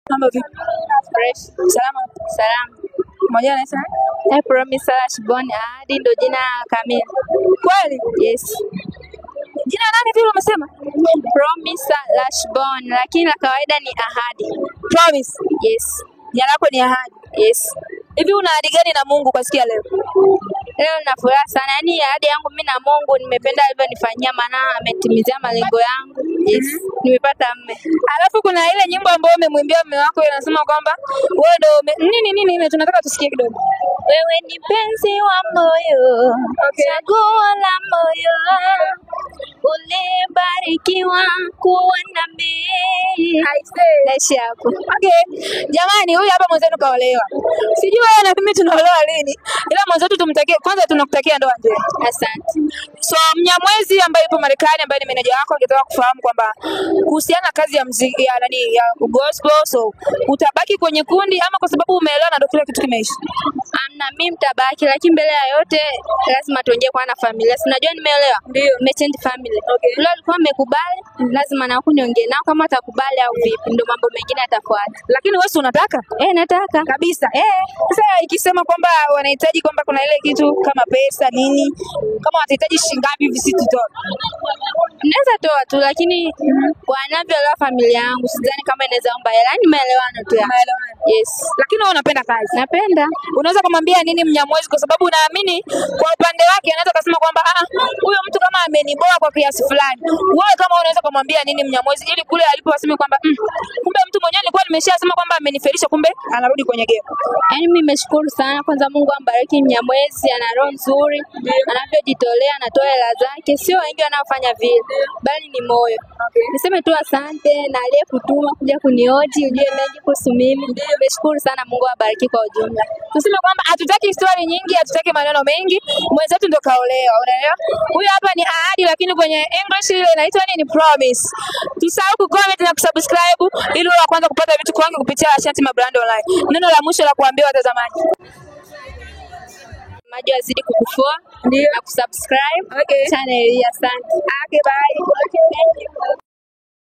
Mambo vipi? Fresh. Salama. Salama. Mmoja anasema? Promise Lashbon Ahadi ndo jina kamili. Kweli? Yes. Jina nani vile umesema? Promise Lashbon, lakini la kawaida ni Ahadi. Promise. Yes. Jina lako ni Ahadi. Yes. Hivi una ahadi gani na Mungu kwa sikia leo? Leo nina furaha sana. Yaani ahadi yangu mimi na Mungu nimependa alivyonifanyia, maana ametimizia malengo yangu. Yes. Nimepata mme. Alafu kuna ile nyimbo ambayo umemwimbia mume wako inasema kwamba wewe ndio nini tunataka tusikie kidogo. Wewe ni penzi wa moyo. Okay. Chaguo la moyo. Ulibarikiwa kuwa na mimi. Naishi hapo. Okay. Jamani, huyu hapa mwenzetu kaolewa. Sijui wewe na mimi tunaolewa lini. Ila mwenzetu tumtakie, kwanza tunakutakia ndoa njema. Asante. So Mnyamwezi ambaye yupo Marekani ambaye ni meneja wako angetaka kufahamu kwamba kuhusiana na kazi ya muziki ya gospel, so utabaki kwenye kundi ama kwa sababu umeelewa na ndio kila kitu kimeisha? Na mimi mtabaki, lakini mbele ya yote lazima tuongee kwa na familia. Sinajua nimeelewa. Ndio. Nimechange family. Okay. Leo alikuwa amekubali, lazima na huku niongee nao kama atakubali au vipi, ndio mambo mengine yatafuata. Lakini wewe unataka? Nataka. Kabisa. Sasa ikisema kwamba wanahitaji kwamba kuna ile kitu kama pesa nini, kama watahitaji shilingi ngapi hivi sisi tutoa? Naweza toa tu, lakini kwa anavyoelewa familia yangu sidhani kama inaweza omba hela. Yaani maelewano tu. Maelewano. Yes. Lakini wewe unapenda kazi? Napenda. Unaweza kumwambia nini Mnyamwezi kwa sababu naamini kwa upande wake anaweza kusema kwamba huyo mtu kama ameniboa kwa kiasi fulani. Wewe kama unaweza kumwambia nini Mnyamwezi ili kule alipo aseme kwamba kumbe mtu mwenyewe nilikuwa nimeshasema kwamba amenifelisha, kumbe anarudi kwenye game. Yaani mimi nimeshukuru sana, kwanza Mungu ambariki Mnyamwezi, ana roho nzuri, anavyojitolea, anatoa hela zake, sio wengi wanaofanya vile, bali ni moyo. Niseme tu asante na aliyekutuma kuja kunioji ujue mengi kuhusu mimi. Nimeshukuru sana, Mungu abariki kwa ujumla. Tuseme kwamba hatutaki story nyingi, hatutaki maneno mengi. Mwenzetu ndo kaolewa, unaelewa? Huyu hapa ni Ahadi, lakini kwenye English ile inaitwa nini? Promise. Tusahau kucomment na kusubscribe ili wa kwanza kupata vitu kwangu kupitia Ashanti Mabrand Online. Neno la mwisho la kuambia watazamaji. Maji azidi kukufua na kusubscribe channel hii. Asante. Okay, bye. Okay, thank you.